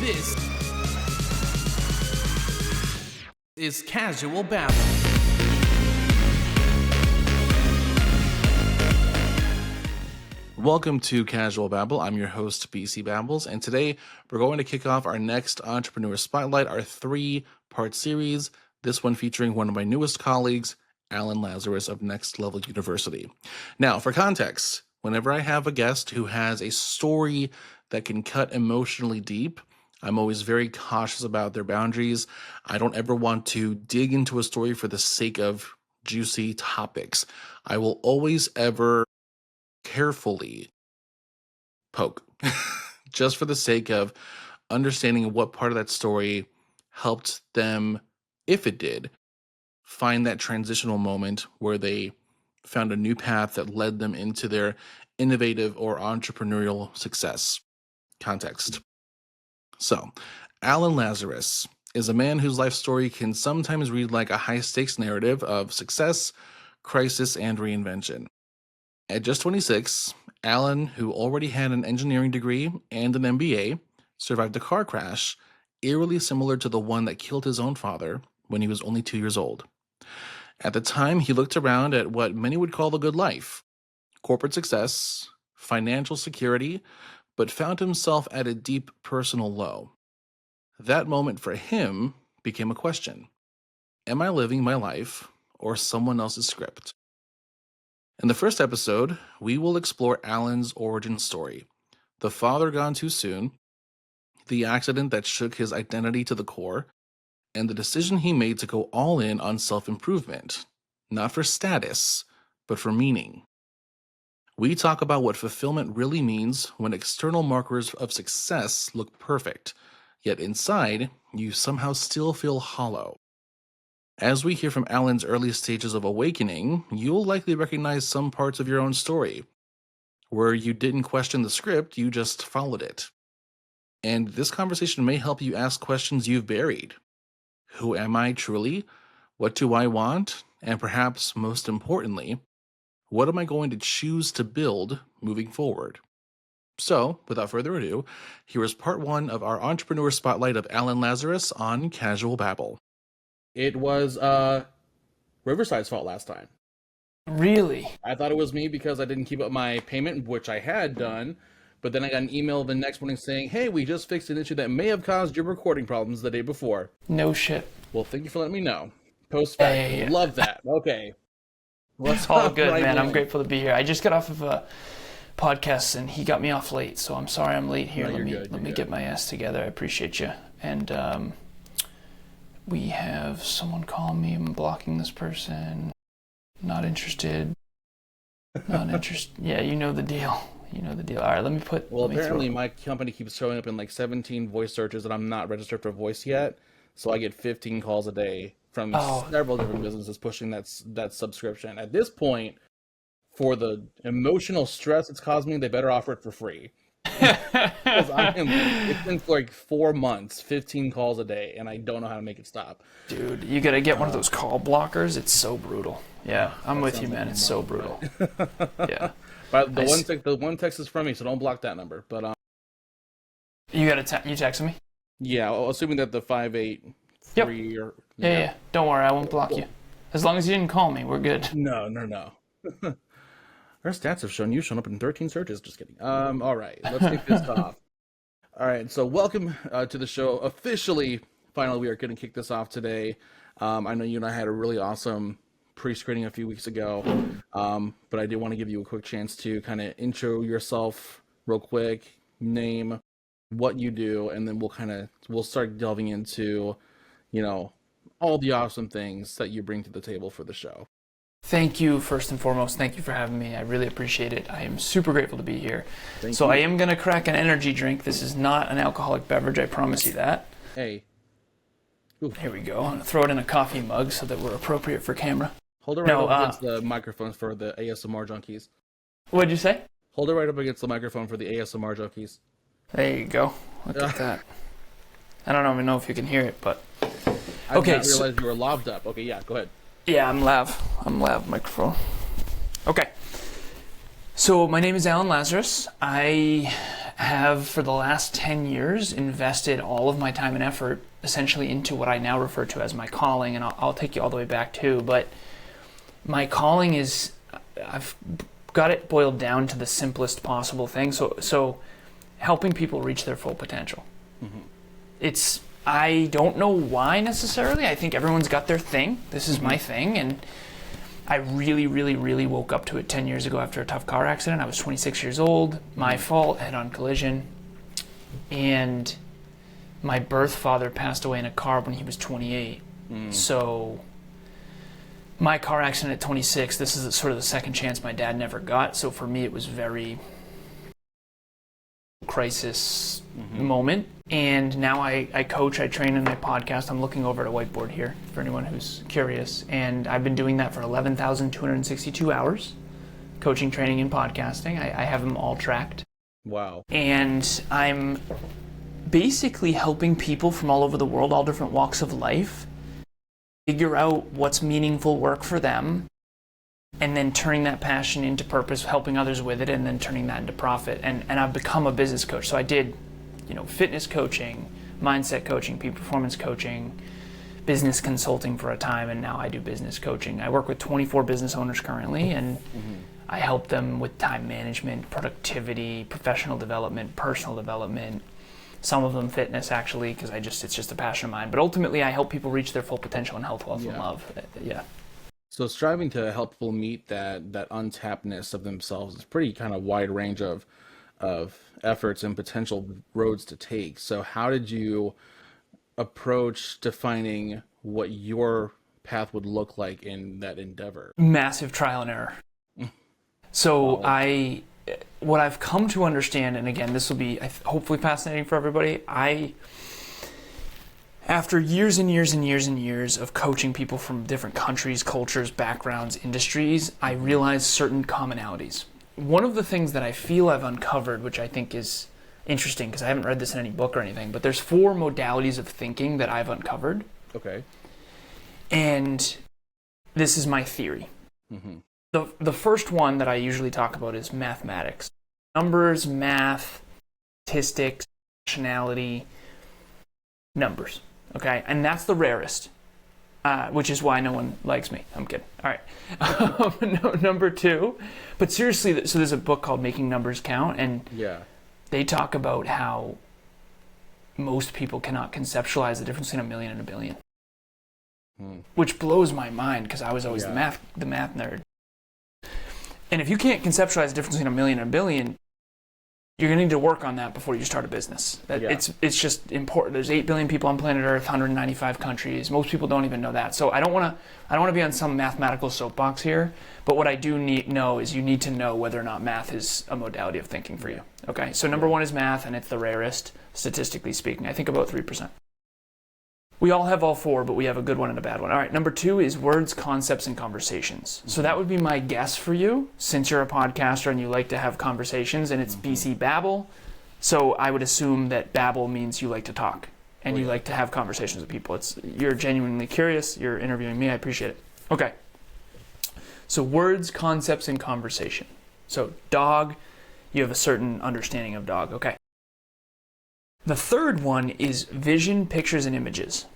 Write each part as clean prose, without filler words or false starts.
This is Casual Babble. Welcome to Casual Babble. I'm your host, BC Babbles, and today we're going to kick off our next Entrepreneur Spotlight, our 3-part series, this one featuring one of my newest colleagues, Alan Lazaros of Next Level University. Now, for context, whenever I have a guest who has a story that can cut emotionally deep, I'm always very cautious about their boundaries. I don't ever want to dig into a story for the sake of juicy topics. I will always ever carefully poke just for the sake of understanding what part of that story helped them, if it did, find that transitional moment where they found a new path that led them into their innovative or entrepreneurial success. Context. So, Alan Lazaros is a man whose life story can sometimes read like a high-stakes narrative of success, crisis, and reinvention. At just 26, Alan, who already had an engineering degree and an MBA, survived a car crash eerily similar to the one that killed his own father when he was only 2 years old. At the time, he looked around at what many would call the good life: corporate success, financial security, but found himself at a deep personal low. That moment for him became a question. Am I living my life or someone else's script? In the first episode, we will explore Alan's origin story, the father gone too soon, the accident that shook his identity to the core, and the decision he made to go all in on self-improvement, not for status, but for meaning. We talk about what fulfillment really means when external markers of success look perfect, yet inside, you somehow still feel hollow. As we hear from Alan's early stages of awakening, you'll likely recognize some parts of your own story, where you didn't question the script, you just followed it. And this conversation may help you ask questions you've buried. Who am I truly? What do I want? And perhaps most importantly, what am I going to choose to build moving forward? So, without further ado, here is part 1 of our Entrepreneur Spotlight of Alan Lazaros on Casual Babble. It was Riverside's fault last time. Really? I thought it was me because I didn't keep up my payment, which I had done, but then I got an email the next morning saying, hey, we just fixed an issue that may have caused your recording problems the day before. No shit. Well, thank you for letting me know. Post-fact. Hey. Love that. Okay. It's all good, right, man. I'm grateful to be here. I just got off of a podcast and he got me off late, so I'm sorry I'm late here. No, let me get my ass together. I appreciate you. And we have someone calling me. I'm blocking this person. Not interested. Not interested. Yeah, you know the deal. You know the deal. All right, let me put... Well, apparently my company keeps showing up in like 17 voice searches and I'm not registered for voice yet, so I get 15 calls a day from several different businesses pushing that subscription. At this point, for the emotional stress it's caused me, they better offer it for free. It's been for like 4 months, 15 calls a day, and I don't know how to make it stop. Dude, you gotta get one of those call blockers. It's so brutal. Yeah, I'm with you, man. It's so brutal. Yeah. But the one text is from me, so don't block that number. But you texting me? Yeah, assuming that the 583 yep. or Yeah. Don't worry, I won't block you. As long as you didn't call me, we're good. No. Our stats have shown you shown up in 13 searches. Just kidding. All right, let's kick this off. All right, so welcome to the show. Officially, finally, we are going to kick this off today. I know you and I had a really awesome pre-screening a few weeks ago, but I did want to give you a quick chance to kind of intro yourself real quick, name, what you do, and then we'll start delving into, all the awesome things that you bring to the table for the show. Thank you, first and foremost. Thank you for having me. I really appreciate it. I am super grateful to be here. Thank you. I am going to crack an energy drink. This is not an alcoholic beverage, I promise you that. Hey. Ooh. Here we go. I'm going to throw it in a coffee mug so that we're appropriate for camera. Hold it right up against the microphone for the ASMR junkies. What'd you say? Hold it right up against the microphone for the ASMR junkies. There you go. Look at that. I don't even know if you can hear it, but... I didn't realize you were lobbed up. Okay, yeah, go ahead. Yeah, I'm lav microphone. Okay. So my name is Alan Lazaros. I have for the last 10 years invested all of my time and effort essentially into what I now refer to as my calling, and I'll take you all the way back too, but my calling is, I've got it boiled down to the simplest possible thing, so helping people reach their full potential. Mm-hmm. I don't know why necessarily, I think everyone's got their thing, this is my thing, and I really, really, really woke up to it 10 years ago after a tough car accident. I was 26 years old, my fault, head-on collision, and my birth father passed away in a car when he was 28. So my car accident at 26, this is sort of the second chance my dad never got. So for me, it was very crisis moment. And now I coach, I train in my podcast. I'm looking over at a whiteboard here for anyone who's curious. And I've been doing that for 11,262 hours, coaching, training, and podcasting. I have them all tracked. Wow. And I'm basically helping people from all over the world, all different walks of life, figure out what's meaningful work for them, and then turning that passion into purpose, helping others with it, and then turning that into profit. And I've become a business coach. So I did, fitness coaching, mindset coaching, peak performance coaching, business consulting for a time, and now I do business coaching. I work with 24 business owners currently, and I help them with time management, productivity, professional development, personal development, some of them fitness actually, because it's just a passion of mine. But ultimately I help people reach their full potential in health, wealth, and love. Yeah. So striving to help people meet that untappedness of themselves is pretty kind of wide range of efforts and potential roads to take. So how did you approach defining what your path would look like in that endeavor? Massive trial and error. So what I've come to understand, and again, this will be hopefully fascinating for everybody, after years and years and years and years of coaching people from different countries, cultures, backgrounds, industries, I realized certain commonalities. One of the things that I feel I've uncovered, which I think is interesting, because I haven't read this in any book or anything, but there's 4 modalities of thinking that I've uncovered. Okay. And this is my theory. The first one that I usually talk about is mathematics. Numbers, math, statistics, rationality, numbers. Okay? And that's the rarest, which is why no one likes me. I'm kidding. All right. Number 2. But seriously, so there's a book called Making Numbers Count, and they talk about how most people cannot conceptualize the difference between a million and a billion. Which blows my mind, because I was always the math nerd. And if you can't conceptualize the difference between a million and a billion, you're going to need to work on that before you start a business. It's just important. There's 8 billion people on planet Earth, 195 countries. Most people don't even know that. So I don't want to be on some mathematical soapbox here, but what I do know is you need to know whether or not math is a modality of thinking for you. Okay? So number 1 is math, and it's the rarest, statistically speaking. I think about 3%. We all have all 4, but we have a good one and a bad one. All right, number 2 is words, concepts, and conversations. So that would be my guess for you, since you're a podcaster and you like to have conversations, and it's BC Babble. So I would assume that Babble means you like to talk, and you like to have conversations with people. You're genuinely curious, you're interviewing me, I appreciate it. Okay, so words, concepts, and conversation. So dog, you have a certain understanding of dog, okay. The third one is vision, pictures, and images.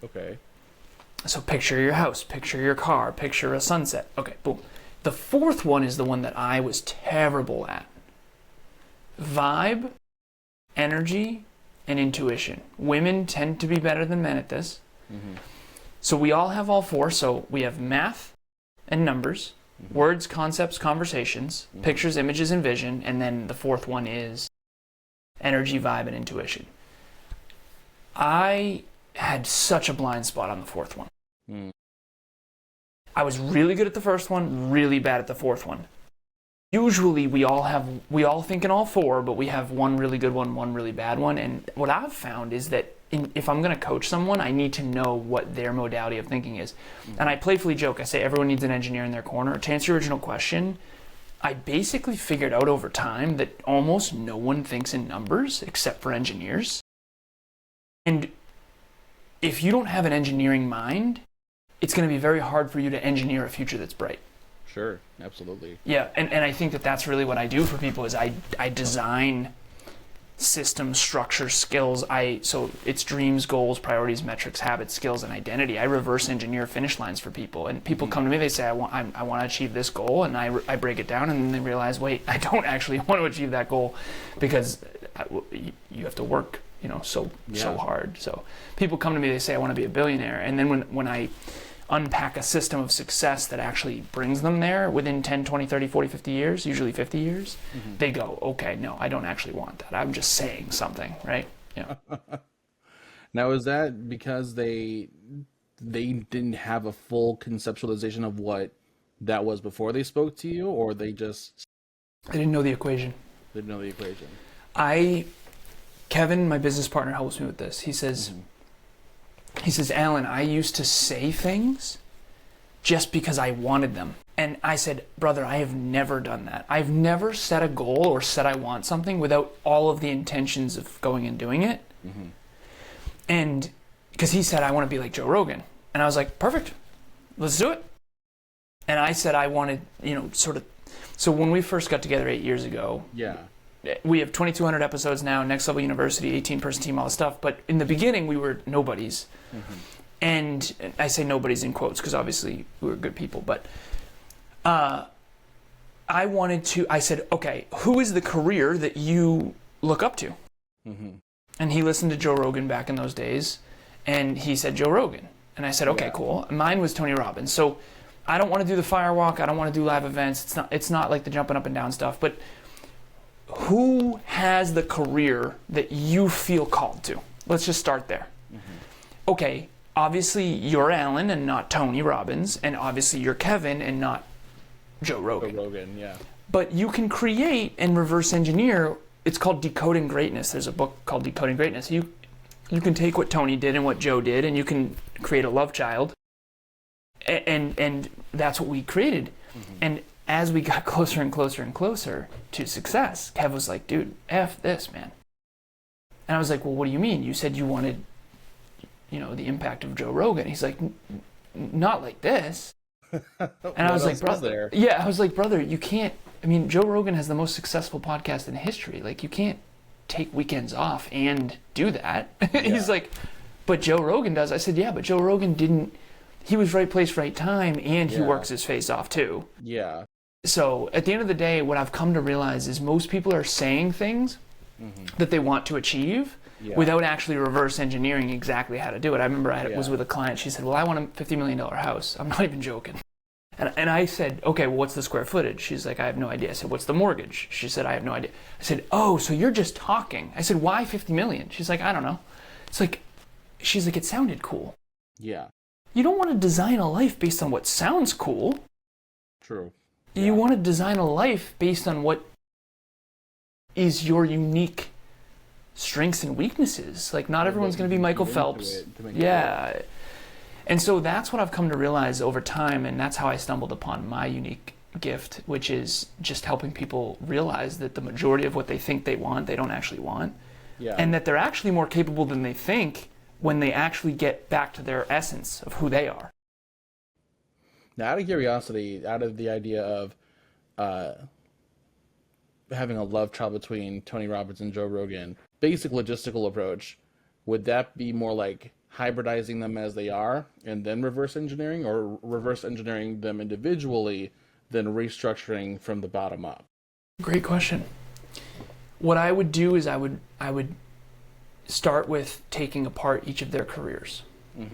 Okay. So picture your house, picture your car, picture a sunset. Okay, boom. The fourth one is the one that I was terrible at. Vibe, energy, and intuition. Women tend to be better than men at this. So we all have all 4. So we have math and numbers, words, concepts, conversations, pictures, images, and vision. And then the fourth one is energy, vibe, and intuition. I had such a blind spot on the fourth one. I was really good at the first one, really bad at the fourth one. Usually we all think in all 4, but we have one really good one really bad one. And what I've found is that if I'm going to coach someone, I need to know what their modality of thinking is. And I playfully joke, I say everyone needs an engineer in their corner. To answer your original question, I basically figured out over time that almost no one thinks in numbers except for engineers. And if you don't have an engineering mind, it's going to be very hard for you to engineer a future that's bright. Sure, absolutely. Yeah, and I think that that's really what I do for people is I design systems, structure, skills. So it's dreams, goals, priorities, metrics, habits, skills, and identity. I reverse engineer finish lines for people, and people come to me. They say, I want to achieve this goal, and I break it down, and then they realize, wait, I don't actually want to achieve that goal, because you have to work, so hard. So people come to me. They say, I want to be a billionaire, and then when I unpack a system of success that actually brings them there within 10, 20, 30, 40, 50 years, usually 50 years, they go, okay, no, I don't actually want that. I'm just saying something, right? Yeah. Now, is that because they didn't have a full conceptualization of what that was before they spoke to you, or they didn't know the equation? They didn't know the equation. Kevin, my business partner, helps me with this. He says, Alan, I used to say things just because I wanted them. And I said, brother, I have never done that. I've never set a goal or said I want something without all of the intentions of going and doing it. And because he said, I want to be like Joe Rogan. And I was like, perfect, let's do it. And I said I wanted, so when we first got together 8 years ago, we have 2,200 episodes now, Next Level University, 18-person team, all this stuff. But in the beginning, we were nobodies. And I say nobodies in quotes because obviously we were good people. But I said, okay, who is the career that you look up to? And he listened to Joe Rogan back in those days. And he said Joe Rogan. And I said, okay, cool. Mine was Tony Robbins. So I don't want to do the firewalk. I don't want to do live events. It's not like the jumping up and down stuff. But who has the career that you feel called to? Let's just start there. Okay, obviously you're Alan and not Tony Robbins, and obviously you're Kevin and not Joe Rogan. Joe Rogan, yeah. But you can create and reverse engineer. It's called Decoding Greatness. There's a book called Decoding Greatness. You can take what Tony did and what Joe did, and you can create a love child. And that's what we created. And as we got closer and closer and closer to success, Kev was like, dude, F this, man. And I was like, well, what do you mean? You said you wanted, the impact of Joe Rogan. He's like, not like this. And I was like, brother. Yeah, I was like, brother, you can't. Joe Rogan has the most successful podcast in history. Like, you can't take weekends off and do that. He's like, but Joe Rogan does. I said, yeah, but Joe Rogan didn't. He was right place, right time, and he works his face off too. Yeah. So at the end of the day, what I've come to realize is most people are saying things that they want to achieve without actually reverse engineering exactly how to do it. I remember I was with a client. She said, well, I want a $50 million house. I'm not even joking. And I said, okay, well, what's the square footage? She's like, I have no idea. I said, what's the mortgage? She said, I have no idea. I said, oh, so you're just talking. I said, why 50 million? She's like, I don't know. She's like, it sounded cool. Yeah. You don't want to design a life based on what sounds cool. True. You want to design a life based on what is your unique strengths and weaknesses. Like, not everyone's going to be Michael Phelps. Yeah. And so that's what I've come to realize over time, and that's how I stumbled upon my unique gift, which is just helping people realize that the majority of what they think they want, they don't actually want. Yeah. And that they're actually more capable than they think when they actually get back to their essence of who they are. Now, out of curiosity, out of the idea of having a love child between Tony Robbins and Joe Rogan, basic logistical approach, would that be more like hybridizing them as they are and then reverse engineering, or reverse engineering them individually, then restructuring from the bottom up? Great question. What I would do is I would start with taking apart each of their careers.